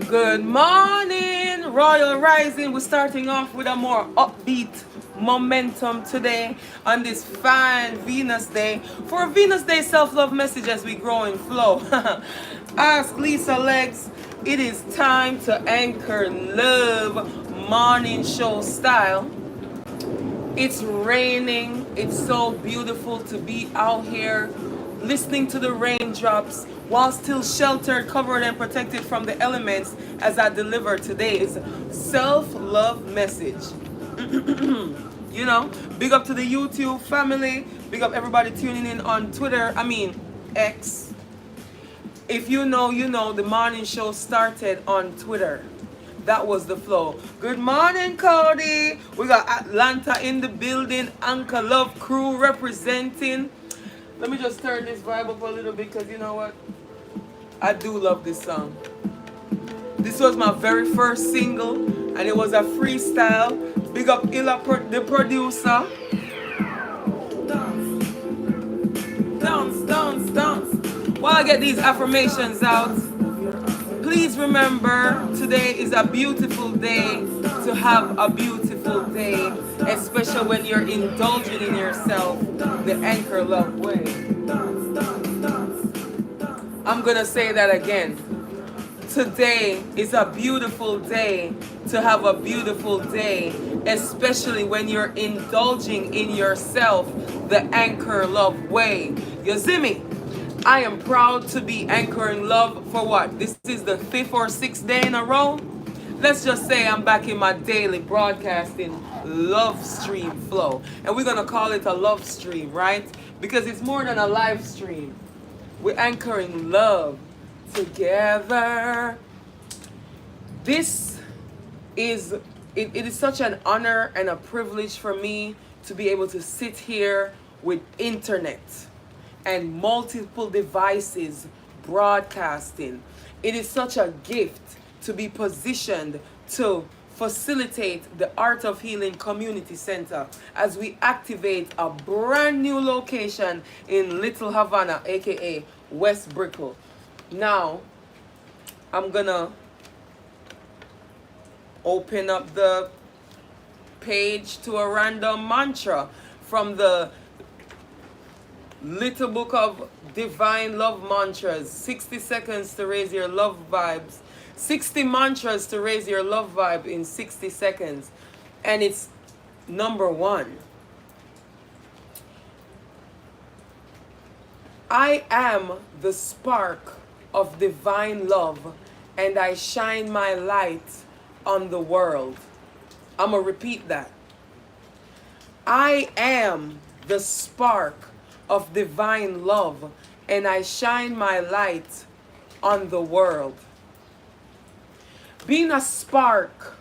Good morning, Royal Rising. We're starting off with a more upbeat momentum today on this fine Venus Day. For a Venus Day self-love message as we grow in flow. Ask Lisa Leggz. It is time to anchor love morning show style. It's raining. It's so beautiful to be out here listening to the raindrops while still sheltered, covered, and protected from the elements as I deliver today's self-love message. You know, big up to the YouTube family. Big up everybody tuning in on Twitter. X. If you know, you know, the morning show started on Twitter. That was the flow. Good morning, Cody. We got Atlanta in the building. Anchor Love crew representing. Let me just turn this vibe up a little bit because you know what? I do love this song. This was my very first single and it was a freestyle. Big up Illa, the producer. Dance, dance, dance. While I get these affirmations out, please remember today is a beautiful day to have a beautiful day, especially when you're indulging in yourself the anchor love way. I'm gonna say that again. Today is a beautiful day to have a beautiful day, especially when you're indulging in yourself the anchor love way. You see me? I am proud to be anchoring love for what? This is the 5th or 6th day in a row. Let's just say I'm back in my daily broadcasting love stream flow. And we're going to call it a love stream, right? Because it's more than a live stream. We're anchoring love together. This is, it is such an honor and a privilege for me to be able to sit here with internet and multiple devices broadcasting. It is such a gift to be positioned to facilitate the Art of Healing Community Center as we activate a brand new location in Little Havana, aka West Brickell. Now, I'm gonna open up the page to a random mantra from the Little Book of Divine Love Mantras. 60 seconds to raise your love vibes. 60 mantras to raise your love vibe in 60 seconds. And it's number 1. I am the spark of divine love and I shine my light on the world. I'm gonna repeat that. I am the spark of divine love and I shine my light on the world. Being a spark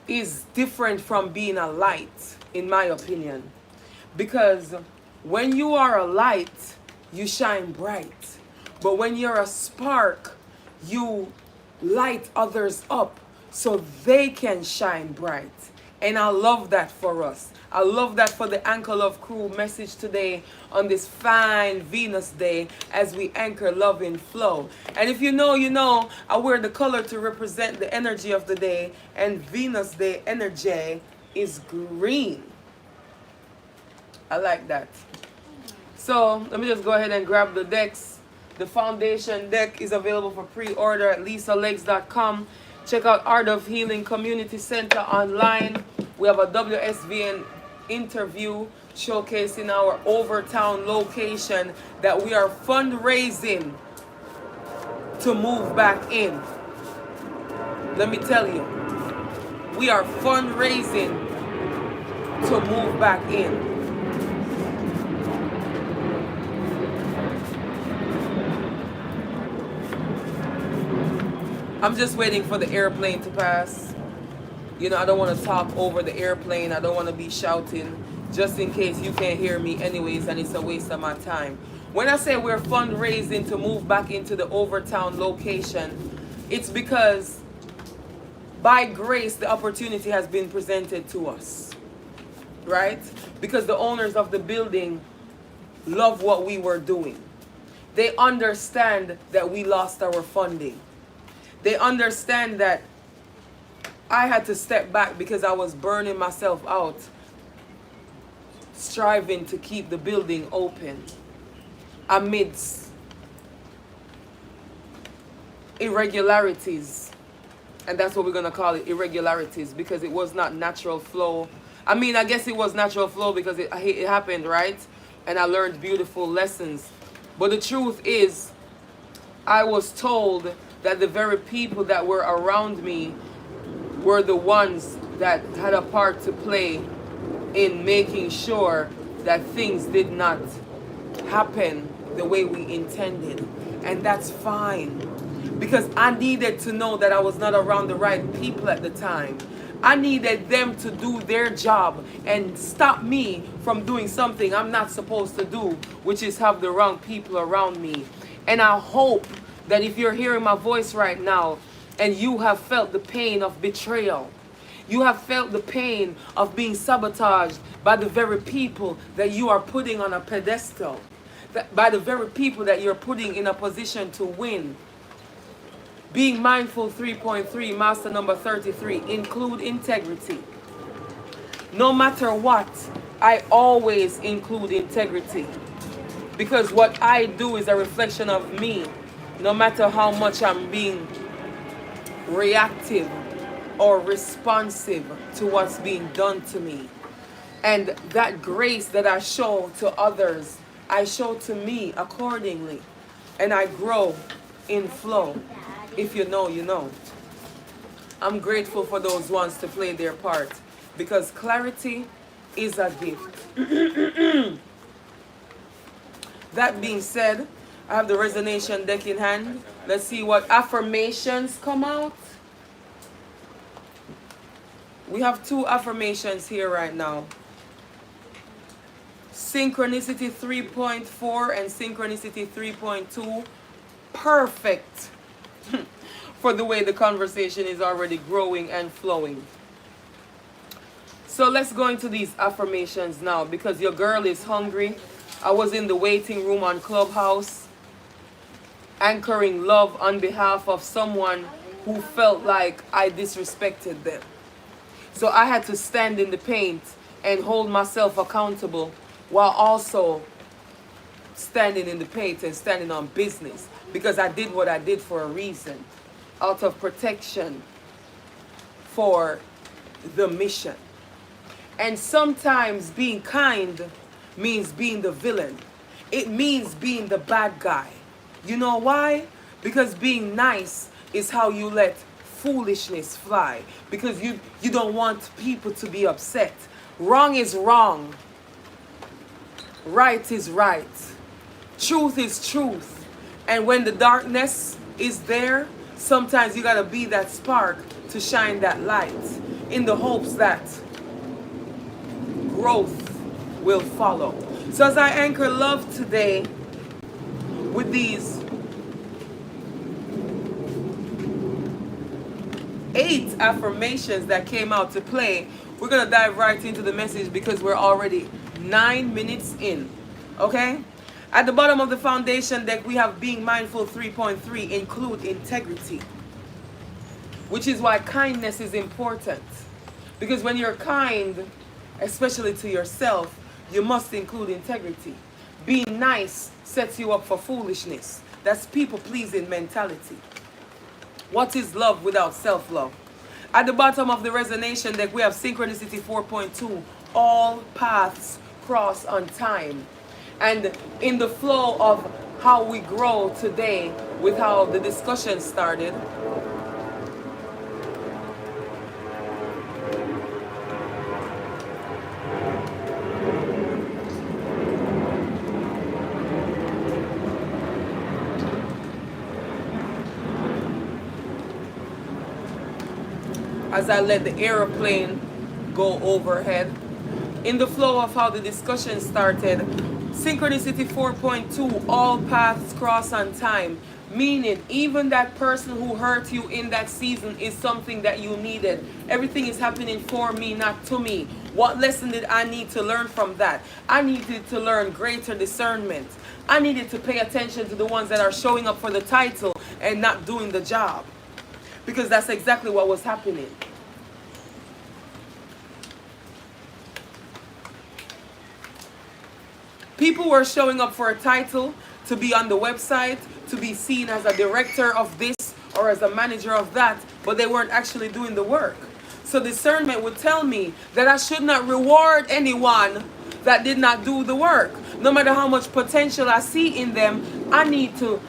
is different from being a light, in my opinion, because when you are a light you shine bright, but when you're a spark you light others up so they can shine bright. And I love that for us. I love that for the Anchor Love crew message today on this fine Venus Day as we anchor love in flow. And if you know, you know, I wear the color to represent the energy of the day, and Venus Day energy is green. I like that. So let me just go ahead and grab the decks. The foundation deck is available for pre-order at lisalegz.com. Check out Art of Healing Community Center online. We have a WSVN interview showcasing our Overtown location that we are fundraising to move back in. Let me tell you, we are fundraising to move back in. I'm just waiting for the airplane to pass. You know, I don't want to talk over the airplane. I don't want to be shouting just in case you can't hear me anyways and it's a waste of my time. When I say we're fundraising to move back into the Overtown location, it's because by grace the opportunity has been presented to us, right? Because the owners of the building love what we were doing. They understand that we lost our funding. They understand that I had to step back because I was burning myself out striving to keep the building open amidst irregularities. And that's what we're going to call it, irregularities, because it was not natural flow. I mean, I guess it was natural flow because it happened, right? And I learned beautiful lessons. But the truth is, I was told that the very people that were around me were the ones that had a part to play in making sure that things did not happen the way we intended. And that's fine, because I needed to know that I was not around the right people at the time. I needed them to do their job and stop me from doing something I'm not supposed to do, which is have the wrong people around me. And I hope that if you're hearing my voice right now and you have felt the pain of betrayal, you have felt the pain of being sabotaged by the very people that you are putting on a pedestal, by the very people that you're putting in a position to win. Being mindful 3.3, master number 33, include integrity. No matter what, I always include integrity. Because what I do is a reflection of me, no matter how much I'm being reactive or responsive to what's being done to me. And that grace that I show to others, I show to me accordingly. And I grow in flow. If you know, you know. I'm grateful for those ones to play their part, because clarity is a gift. That being said, I have the resonation deck in hand. Let's see what affirmations come out. We have two affirmations here right now. Synchronicity 3.4 and Synchronicity 3.2. Perfect for the way the conversation is already growing and flowing. So let's go into these affirmations now, because your girl is hungry. I was in the waiting room on Clubhouse, anchoring love on behalf of someone who felt like I disrespected them. So I had to stand in the paint and hold myself accountable while also standing in the paint and standing on business, because I did what I did for a reason, out of protection for the mission. And sometimes being kind means being the villain. It means being the bad guy. You know why? Because being nice is how you let foolishness fly, because you don't want people to be upset. Wrong is wrong. Right is right. Truth is truth. And when the darkness is there, sometimes you gotta be that spark to shine that light, in the hopes that growth will follow. So as I anchor love today with these 8 affirmations that came out to play, we're gonna dive right into the message, because we're already 9 minutes in. Okay? At the bottom of the foundation deck, we have being mindful 3.3, include integrity, which is why kindness is important. Because when you're kind, especially to yourself, you must include integrity. Being nice sets you up for foolishness. That's people-pleasing mentality. What is love without self-love? At the bottom of the resonation deck, we have Synchronicity 4.2, all paths cross on time. And in the flow of how we grow today, with how the discussion started, as I let the airplane go overhead, in the flow of how the discussion started, Synchronicity 4.2, all paths cross on time. Meaning, even that person who hurt you in that season is something that you needed. Everything is happening for me, not to me. What lesson did I need to learn from that? I needed to learn greater discernment. I needed to pay attention to the ones that are showing up for the title and not doing the job. Because that's exactly what was happening. People were showing up for a title, to be on the website, to be seen as a director of this or as a manager of that, but they weren't actually doing the work. So discernment would tell me that I should not reward anyone that did not do the work. No matter how much potential I see in them, I need to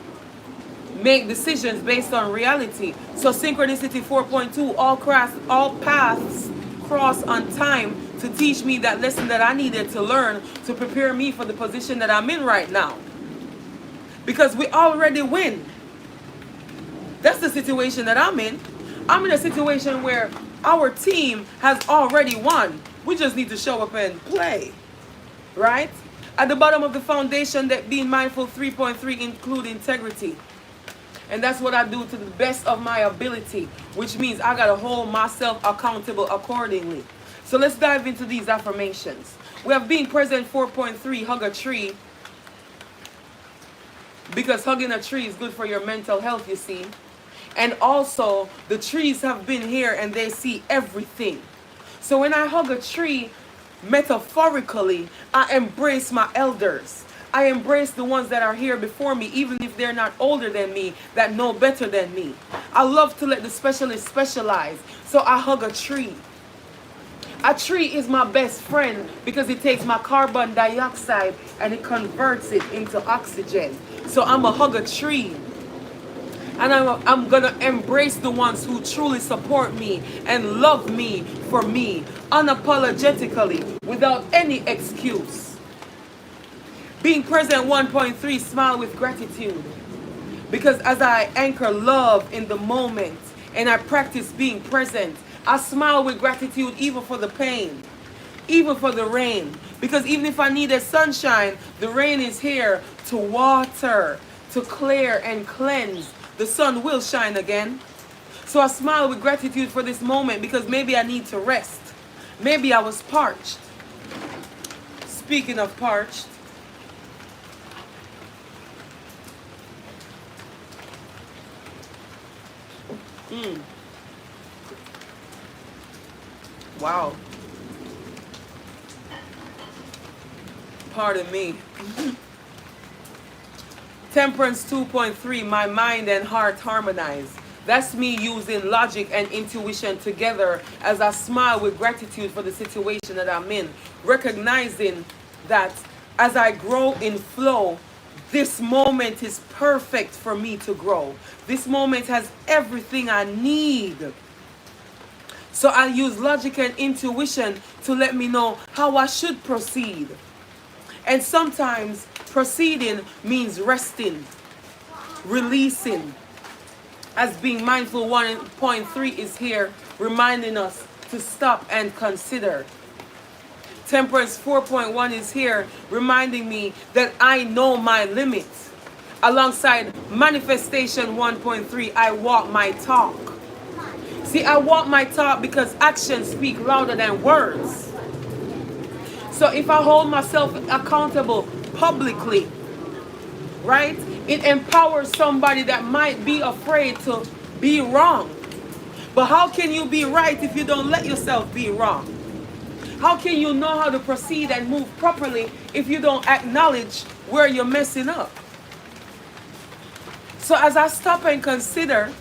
make decisions based on reality. So Synchronicity 4.2, all paths cross on time, to teach me that lesson that I needed to learn to prepare me for the position that I'm in right now. Because we already win. That's the situation that I'm in. I'm in a situation where our team has already won. We just need to show up and play. Right? At the bottom of the foundation, that being mindful 3.3 include integrity. And that's what I do to the best of my ability, which means I got to hold myself accountable accordingly. So let's dive into these affirmations. We have being present 4.3, hug a tree. Because hugging a tree is good for your mental health, you see. And also, the trees have been here and they see everything. So when I hug a tree, metaphorically, I embrace my elders. I embrace the ones that are here before me, even if they're not older than me, that know better than me. I love to let the specialists specialize, so I hug a tree. A tree is my best friend because it takes my carbon dioxide and it converts it into oxygen. So I'm a hug a tree. And I'm going to embrace the ones who truly support me and love me for me, unapologetically, without any excuse. Being present 1.3, smile with gratitude. Because as I anchor love in the moment and I practice being present, I smile with gratitude even for the pain, even for the rain. Because even if I needed sunshine, the rain is here to water, to clear and cleanse. The sun will shine again. So I smile with gratitude for this moment because maybe I need to rest. Maybe I was parched. Speaking of parched, wow. Pardon me. Temperance 2.3, my mind and heart harmonize. That's me using logic and intuition together as I smile with gratitude for the situation that I'm in. Recognizing that as I grow in flow, this moment is perfect for me to grow. This moment has everything I need. So I use logic and intuition to let me know how I should proceed. And sometimes proceeding means resting, releasing. As being mindful 1.3 is here, reminding us to stop and consider. Temperance 4.1 is here, reminding me that I know my limits. Alongside manifestation 1.3, I walk my talk. See, I walk my talk because actions speak louder than words. So if I hold myself accountable publicly, right, it empowers somebody that might be afraid to be wrong. But how can you be right if you don't let yourself be wrong? How can you know how to proceed and move properly if you don't acknowledge where you're messing up? So as I stop and consider,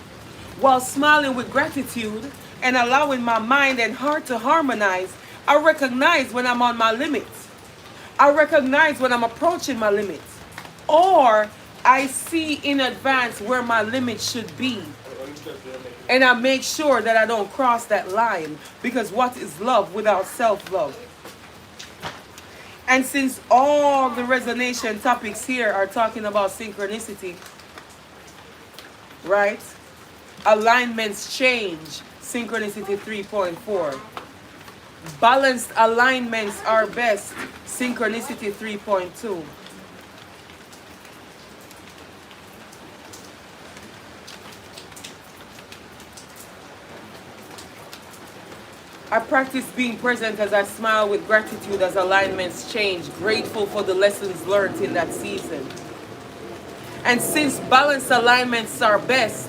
while smiling with gratitude and allowing my mind and heart to harmonize, I recognize when I'm on my limits. I recognize when I'm approaching my limits. Or I see in advance where my limits should be. And I make sure that I don't cross that line. Because what is love without self-love? And since all the resonation topics here are talking about synchronicity, right? Alignments change. Synchronicity 3.4. Balanced alignments are best. Synchronicity 3.2. I practice being present as I smile with gratitude as alignments change, grateful for the lessons learned in that season. And since balanced alignments are best,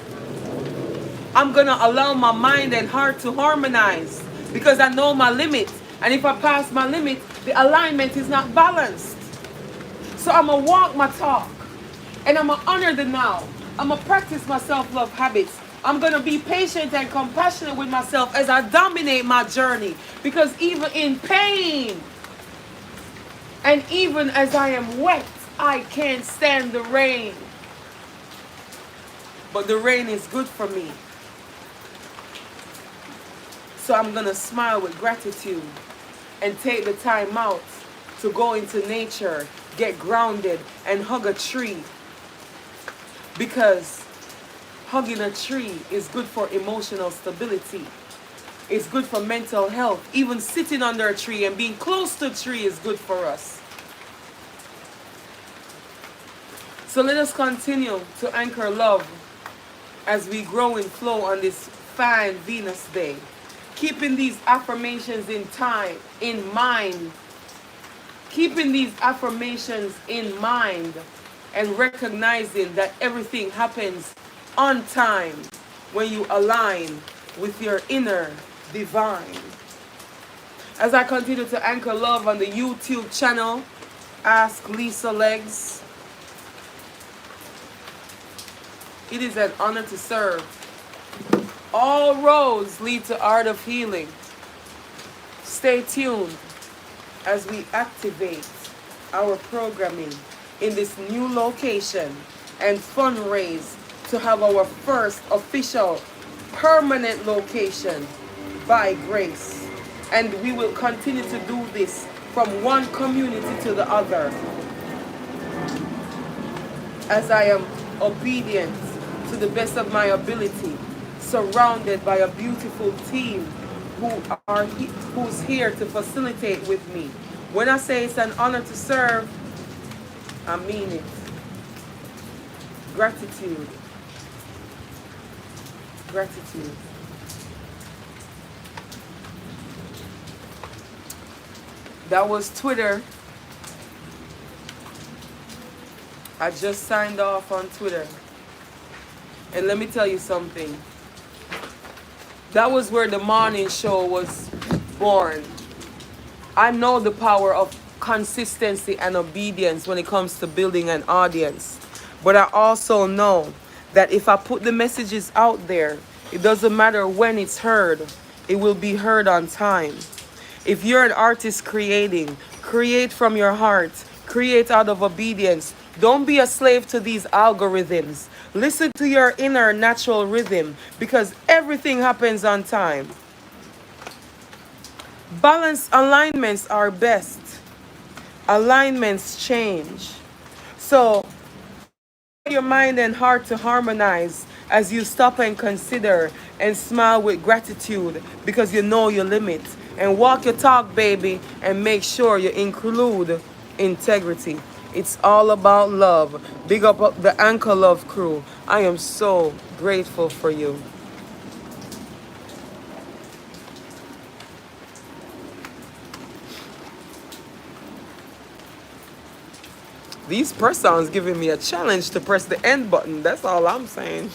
I'm going to allow my mind and heart to harmonize because I know my limit. And if I pass my limit, the alignment is not balanced. So I'm going to walk my talk and I'm going to honor the now. I'm going to practice my self-love habits. I'm going to be patient and compassionate with myself as I dominate my journey. Because even in pain and even as I am wet, I can't stand the rain. But the rain is good for me. So I'm going to smile with gratitude and take the time out to go into nature, get grounded, and hug a tree. Because hugging a tree is good for emotional stability. It's good for mental health. Even sitting under a tree and being close to a tree is good for us. So let us continue to anchor love as we grow in flow on this fine Venus day. Keeping these affirmations in mind. Keeping these affirmations in mind and recognizing that everything happens on time when you align with your inner divine. As I continue to anchor love on the YouTube channel, Ask Lisa Leggz. It is an honor to serve. All roads lead to Art of Healing. Stay tuned as we activate our programming in this new location and fundraise to have our first official permanent location by grace. And we will continue to do this from one community to the other as I am obedient to the best of my ability, surrounded by a beautiful team who's here to facilitate with me. When I say it's an honor to serve, I mean it. Gratitude. Gratitude. That was Twitter. I just signed off on Twitter. And let me tell you something. That was where the morning show was born. I know the power of consistency and obedience when it comes to building an audience. But I also know that if I put the messages out there, it doesn't matter when it's heard, it will be heard on time. If you're an artist creating, create from your heart, create out of obedience. Don't be a slave to these algorithms. Listen to your inner natural rhythm because everything happens on time. Balanced alignments are best. Alignments change. So, your mind and heart to harmonize as you stop and consider and smile with gratitude because you know your limits. And walk your talk, baby, and make sure you include integrity. It's all about love. Big up the Anchor Love crew. I am so grateful for you. These press sounds giving me a challenge to press the end button. That's all I'm saying.